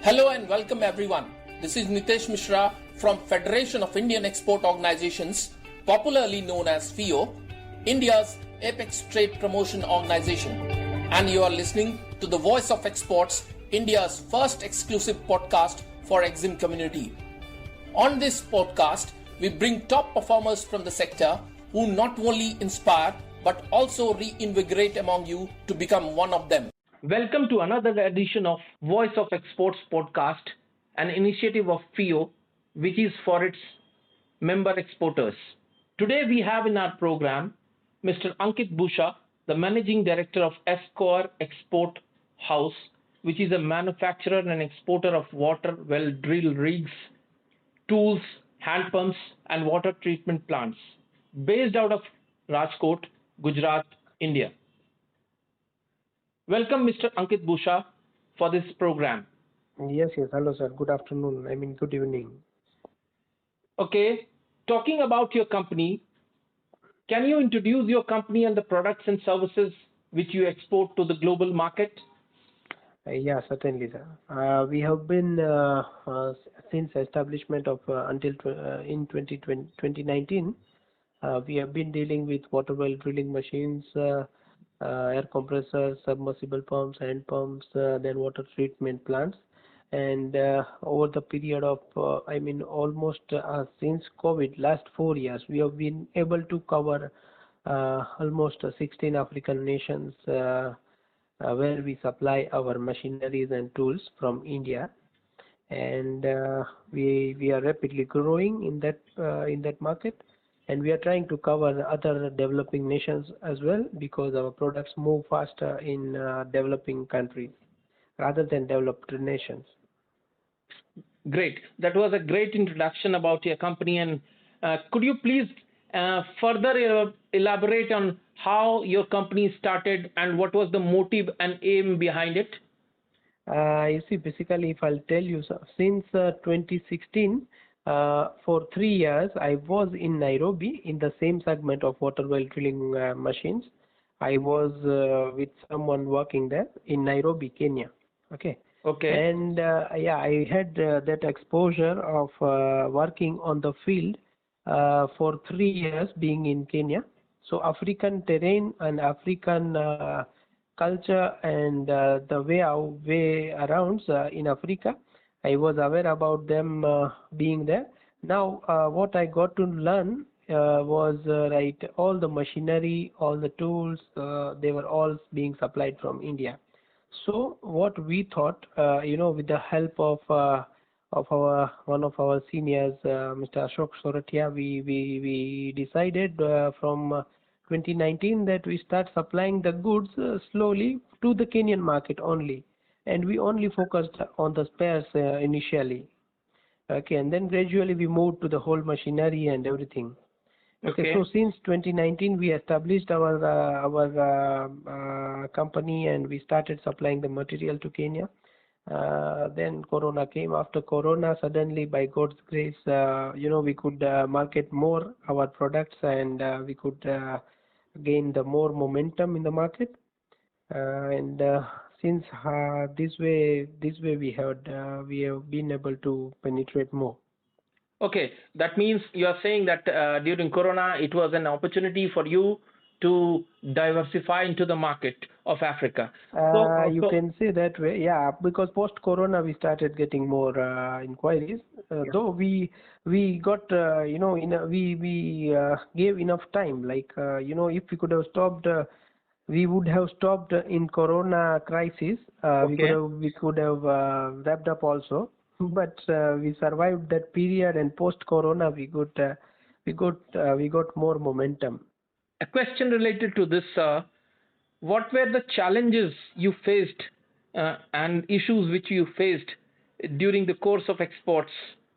Hello and welcome everyone. This is Nitesh Mishra from Federation of Indian Export Organizations, popularly known as FIO, India's apex trade promotion organization. And you are listening to the Voice of Exports, India's first exclusive podcast for EXIM community. On this podcast, we bring top performers from the sector who not only inspire but also reinvigorate among you to become one of them. Welcome to another edition of Voice of Exports podcast, an initiative of FIO, which is for its member exporters. Today we have in our program Mr. Ankit Busha, the Managing Director of Asquare Export House, which is a manufacturer and exporter of water well drill rigs, tools, hand pumps, and water treatment plants, based out of Rajkot, Gujarat, India. Welcome, Mr. Ankit Busha, for this program. Yes. Hello, sir. Good afternoon. Good evening. Okay. Talking about your company, can you introduce your company and the products and services which you export to the global market? Yeah, certainly, sir. We have been since establishment of until in 2019. We have been dealing with water well drilling machines, air compressors, submersible pumps, hand pumps, then water treatment plants. And over the period of, almost since COVID, last 4 years, we have been able to cover almost 16 African nations where we supply our machineries and tools from India. And we are rapidly growing in that market. And we are trying to cover other developing nations as well, because our products move faster in developing countries rather than developed nations. Great. That was a great introduction about your company. And could you please further elaborate on how your company started and what was the motive and aim behind it? You see, basically, if I'll tell you, since 2016, for 3 years, I was in Nairobi in the same segment of water well drilling machines. I was with someone working there in Nairobi, Kenya. Okay. And I had that exposure of working on the field for 3 years being in Kenya. So African terrain and African culture and the way around in Africa, I was aware about them being there. Now, what I got to learn was all the machinery, all the tools, they were all being supplied from India. So what we thought, with the help of one of our seniors, Mr. Ashok Soratia, we decided from 2019 that we start supplying the goods slowly to the Kenyan market only. And we only focused on the spares initially. Okay, and then gradually we moved to the whole machinery and everything. Okay, so since 2019 we established our company and we started supplying the material to Kenya. Then Corona came. After Corona, suddenly by God's grace, we could market more our products and we could gain the more momentum in the market. Since this way we have been able to penetrate more. Okay, that means you are saying that during Corona it was an opportunity for you to diversify into the market of Africa. You can say that way, yeah. Because post Corona we started getting more inquiries. Though we got we gave enough time. If we could have stopped. We would have stopped in Corona crisis. We could have wrapped up also, but we survived that period. And post Corona, we got more momentum. A question related to this, what were the challenges you faced and issues which you faced during the course of exports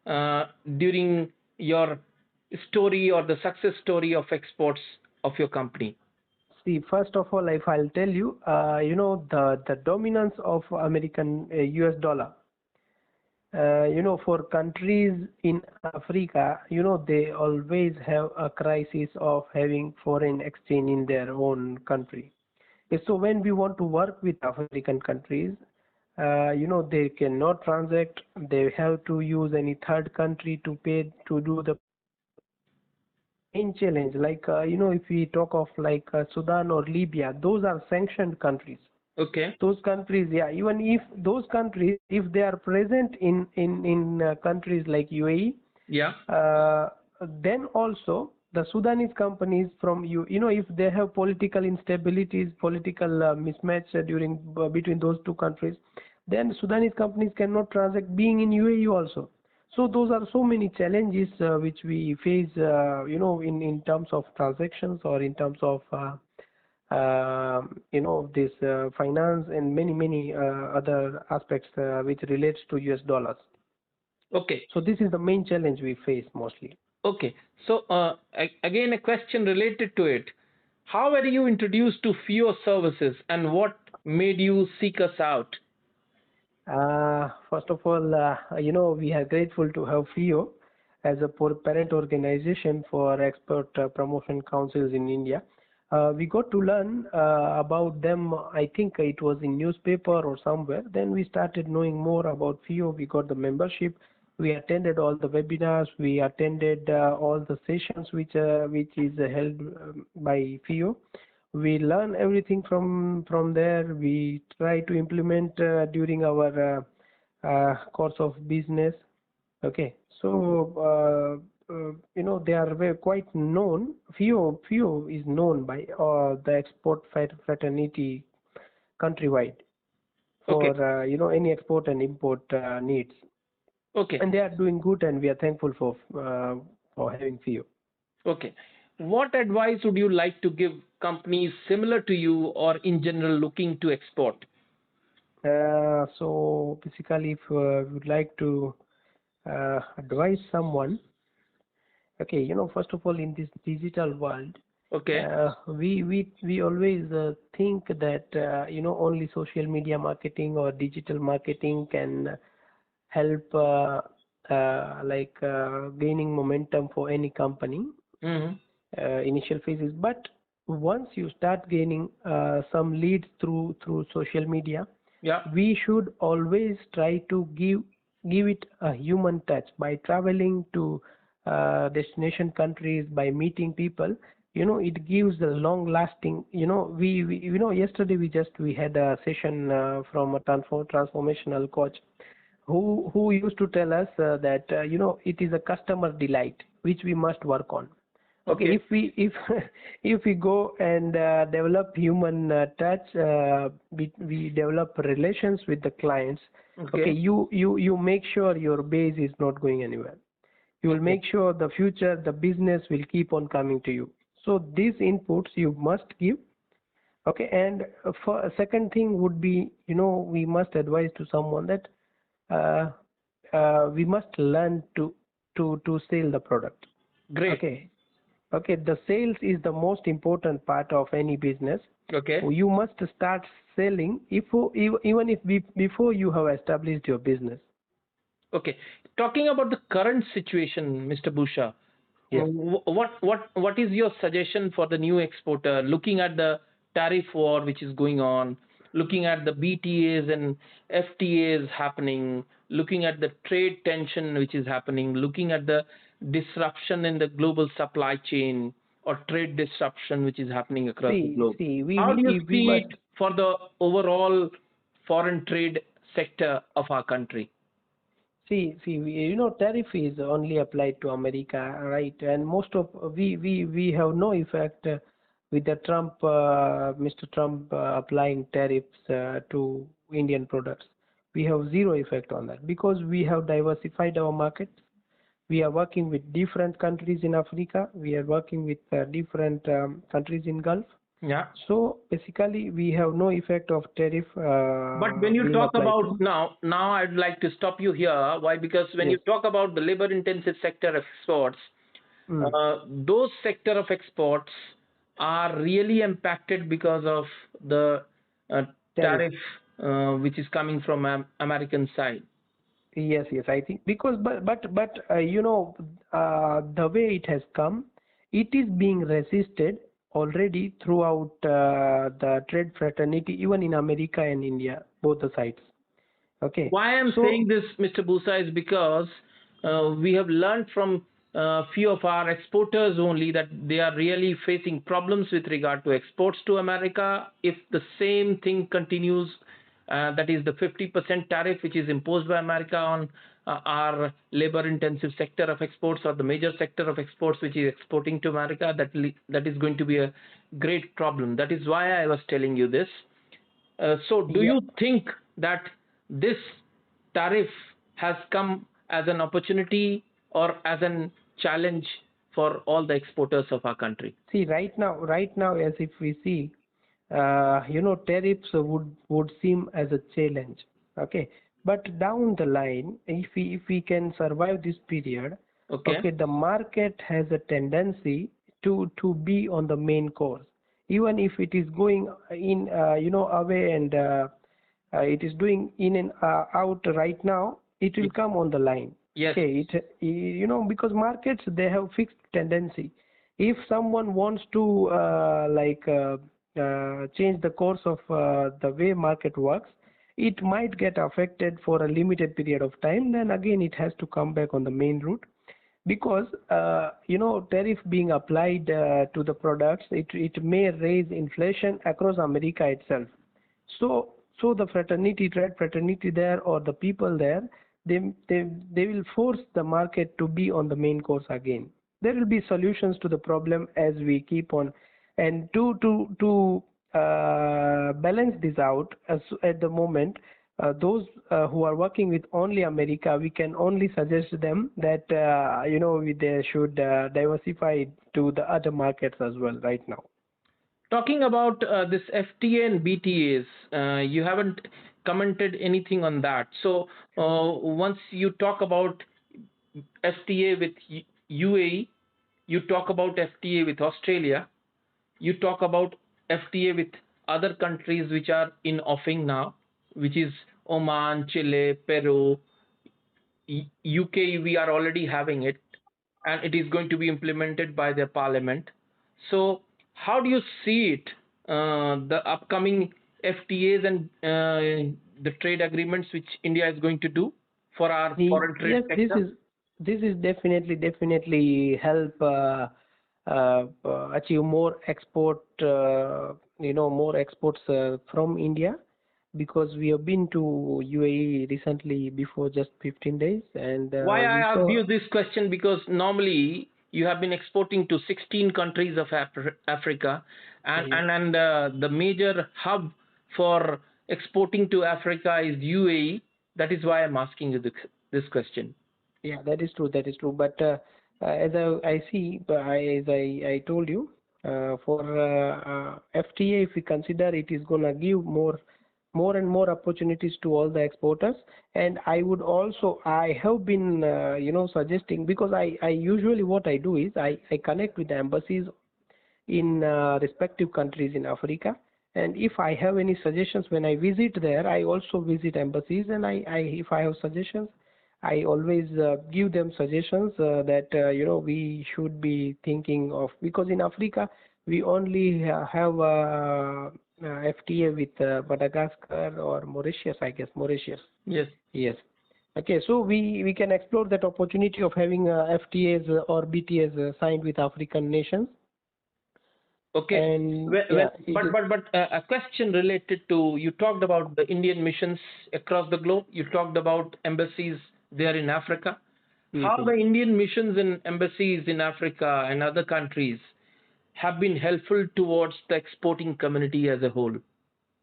during your story or the success story of exports of your company? See, first of all, if I'll tell you, the dominance of American US dollar. For countries in Africa, they always have a crisis of having foreign exchange in their own country. So when we want to work with African countries, they cannot transact. They have to use any third country to pay to do the main challenge. Like if we talk of like Sudan or Libya, those are sanctioned countries. Okay. Those countries, yeah, even if those countries, if they are present in countries like UAE, Yeah. then also the Sudanese companies from if they have political instabilities, political mismatch during between those two countries, then Sudanese companies cannot transact being in UAE also. So those are so many challenges which we face, in terms of transactions or in terms of this finance and many other aspects which relates to US dollars. Okay. So this is the main challenge we face mostly. Okay. So again, a question related to it. How were you introduced to FIO services, and what made you seek us out? First of all, we are grateful to have FIO as a parent organization for export promotion councils in India. We got to learn about them. I think it was in newspaper or somewhere. Then we started knowing more about FIO. We got the membership. We attended all the webinars. We attended all the sessions which is held by FIO. We learn everything from there. We try to implement during our course of business. Okay, so they are quite known. FIO is known by the export fraternity countrywide for Okay. any export and import needs, Okay. and they are doing good, and we are thankful for having FIO. Okay. What advice would you like to give companies similar to you or in general looking to export? So basically, if we would like to advise someone, okay, first of all, in this digital world, Okay. we always think that only social media marketing or digital marketing can help gaining momentum for any company Mm-hmm. initial phases. But once you start gaining some leads through social media, Yeah. we should always try to give it a human touch by traveling to destination countries, by meeting people. It gives a long lasting. We yesterday we had a session from a transformational coach who used to tell us that it is a customer delight which we must work on. Okay, Okay. if we go and develop human touch, we develop relations with the clients. Okay. Okay, you make sure your base is not going anywhere. You will Okay. make sure the future, the business will keep on coming to you. So these inputs you must give. Okay, and for a second thing would be, we must advise to someone that uh, we must learn to sell the product. Great. Okay. Okay, the sales is the most important part of any business. Okay. You must start selling even if before you have established your business. Okay. Talking about the current situation, Mr. Busha, Yes. what is your suggestion for the new exporter looking at the tariff war which is going on, looking at the BTAs and FTAs happening, looking at the trade tension which is happening, looking at the disruption in the global supply chain or trade disruption which is happening across the globe? See, How do you we see must it for the overall foreign trade sector of our country? tariff is only applied to America, right? And most of we have no effect with the Mr. Trump applying tariffs to Indian products. We have zero effect on that because we have diversified our market. We are working with different countries in Africa. We are working with different countries in Gulf. Yeah. So basically, we have no effect of tariff But when you being talk applied about to. now I'd like to stop you here. Why? Because when you Yes. talk about the labor-intensive sector of exports, Mm. those sector of exports are really impacted because of the Tariff. tariff which is coming from American side. Yes, I think because the way it has come, it is being resisted already throughout the trade fraternity, even in America and India, both the sides. Okay, Why I'm so saying this, Mr. Busa, is because we have learned from few of our exporters only that they are really facing problems with regard to exports to America. If the same thing continues, that is the 50% tariff which is imposed by America on our labor-intensive sector of exports, or the major sector of exports which is exporting to America, that is going to be a great problem. That is why I was telling you this. So do yeah. you think that this tariff has come as an opportunity or as a challenge for all the exporters of our country? See, right now, as if we see, tariffs would seem as a challenge. Okay, but down the line, if we can survive this period, Okay. okay, the market has a tendency to be on the main course, even if it is going in, away, and it is doing in and out right now. It will come on the line. Yes. Okay, because markets, they have fixed tendency. If someone wants to change the course of the way market works, it might get affected for a limited period of time. Then again, it has to come back on the main route, because tariff being applied to the products, it may raise inflation across America itself. So the trade fraternity there, or the people there, they will force the market to be on the main course again. There will be solutions to the problem as we keep on, and to balance this out, as at the moment, those who are working with only America, we can only suggest them that they should diversify to the other markets as well right now. Talking about this FTA and BTAs, you haven't commented anything on that. So once you talk about FTA with UAE, you talk about FTA with Australia, you talk about FTA with other countries which are in offing now, which is Oman, Chile, Peru, UK. We are already having it, and it is going to be implemented by their parliament. So, how do you see it? The upcoming FTAs and the trade agreements which India is going to do for our foreign trade Yes, sector? this is definitely help achieve more export, more exports from India, because we have been to UAE recently before just 15 days, and Why I we asked saw. you this question, because normally you have been exporting to 16 countries of Africa, and Yeah, the major hub for exporting to Africa is UAE. That is why I'm asking you this question. yeah, that is true. That is true. But as I see, as I told you, for FTA, if we consider, it is gonna give more and more opportunities to all the exporters. And I have been suggesting, because I usually, what I do is I connect with the embassies in respective countries in Africa. And if I have any suggestions when I visit there, I also visit embassies, and if I have suggestions, I always give them suggestions that we should be thinking of, because in Africa we only have FTA with Madagascar or Mauritius, I guess Mauritius. Yes. Yes. Okay, so we can explore that opportunity of having FTAs or BTAs signed with African nations. Okay. And yeah, A question related to, you talked about the Indian missions across the globe. You talked about embassies there in Africa. How the Indian missions and embassies in Africa and other countries have been helpful towards the exporting community as a whole?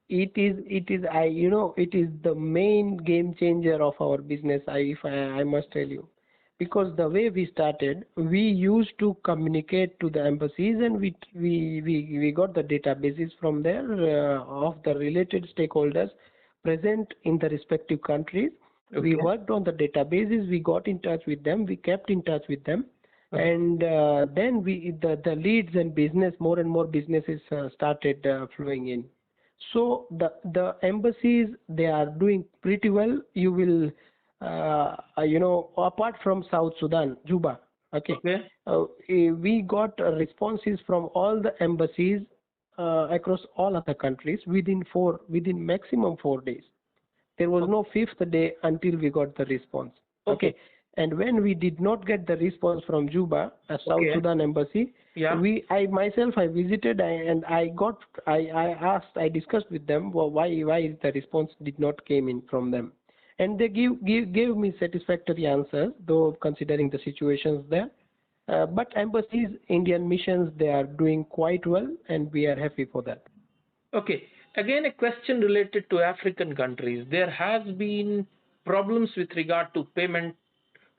it is the main game changer of our business. I must tell you, because the way we started, we used to communicate to the embassies, and we got the databases from there of the related stakeholders present in the respective countries. We Okay. worked on the databases, we got in touch with them, we kept in touch with them. And then the leads and business, more and more businesses started flowing in. So the embassies, they are doing pretty well. You will apart from South Sudan, Juba, okay, Okay. we got responses from all the embassies across all other countries within maximum 4 days. There was no fifth day until we got the response. Okay. And when we did not get the response from Juba, South Sudan embassy, I visited and I discussed with them why the response did not came in from them, and they gave me satisfactory answers, though considering the situations there. But embassies, Indian missions, they are doing quite well, and we are happy for that. Okay. Again, a question related to African countries. There has been problems with regard to payment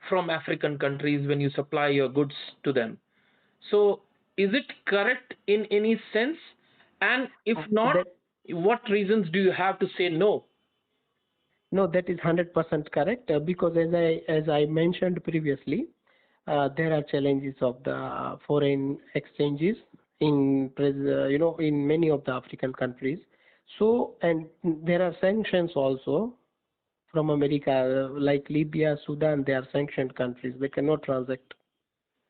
from African countries when you supply your goods to them. So, is it correct in any sense? And if not, what reasons do you have to say no? No, that is 100% correct, because as I mentioned previously, there are challenges of the foreign exchanges in many of the African countries. So, and there are sanctions also from America, like Libya, Sudan. They are sanctioned countries. They cannot transact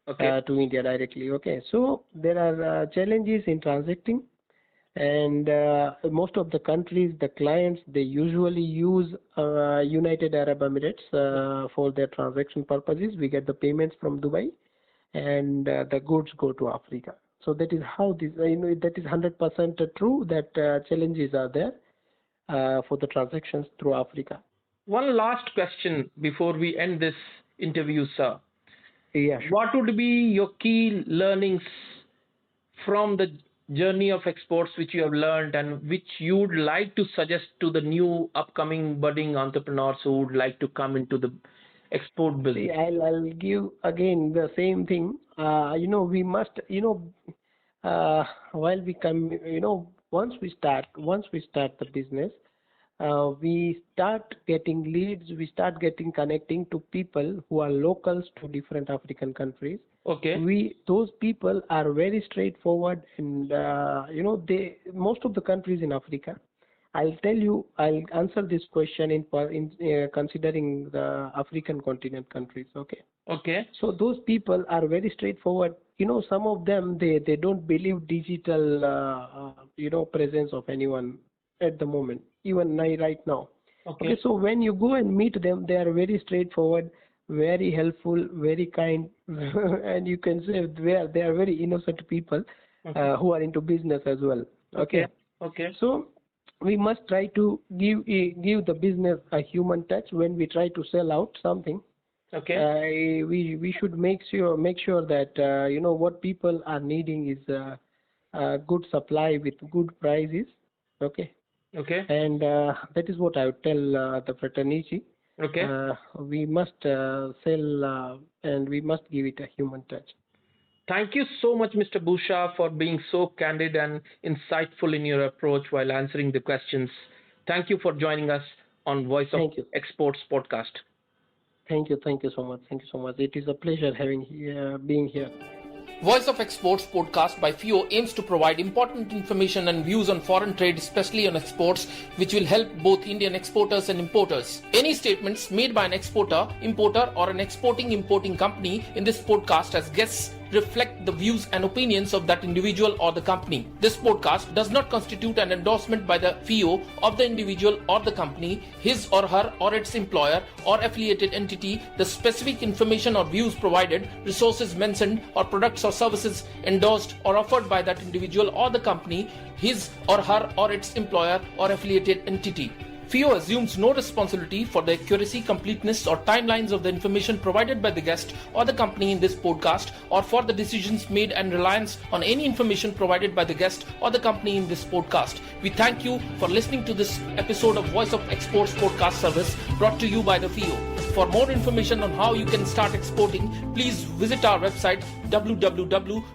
to India directly. Okay, so there are challenges in transacting, and most of the countries, the clients, they usually use United Arab Emirates for their transaction purposes. We get the payments from Dubai, and the goods go to Africa. So that is how this, that is 100% true that challenges are there for the transactions through Africa. One last question before we end this interview, sir. Yeah, sure. What would be your key learnings from the journey of exports which you have learned, and which you would like to suggest to the new upcoming budding entrepreneurs who would like to come into the export business? I'll give again the same thing. We must, while we come, once we start the business, we start getting leads, we start getting connecting to people who are locals to different African countries. Okay. Those people are very straightforward, and most of the countries in Africa. I'll answer this question in considering the African continent countries. Okay. Okay. So those people are very straightforward. Some of them, they don't believe digital presence of anyone at the moment, even right now. Okay. So when you go and meet them, they are very straightforward, very helpful, very kind, and you can say they are very innocent people who are into business as well. Okay. So we must try to give the business a human touch when we try to sell out something. Okay. We should make sure that what people are needing is a good supply with good prices. Okay. Okay. And that is what I would tell the fraternity. Okay. We must sell and we must give it a human touch. Thank you so much, Mr. Busha, for being so candid and insightful in your approach while answering the questions. Thank you for joining us on Voice of Exports podcast. Thank you so much. It is a pleasure being here. Voice of Exports podcast by FIO aims to provide important information and views on foreign trade, especially on exports, which will help both Indian exporters and importers. Any statements made by an exporter, importer, or an importing company in this podcast as guests reflect the views and opinions of that individual or the company. This podcast does not constitute an endorsement by the FIO of the individual or the company, his or her or its employer or affiliated entity, the specific information or views provided, resources mentioned, or products or services endorsed or offered by that individual or the company, his or her or its employer or affiliated entity. FIO assumes no responsibility for the accuracy, completeness, or timelines of the information provided by the guest or the company in this podcast, or for the decisions made and reliance on any information provided by the guest or the company in this podcast. We thank you for listening to this episode of Voice of Exports podcast service brought to you by the FIO. For more information on how you can start exporting, please visit our website www.fio.org.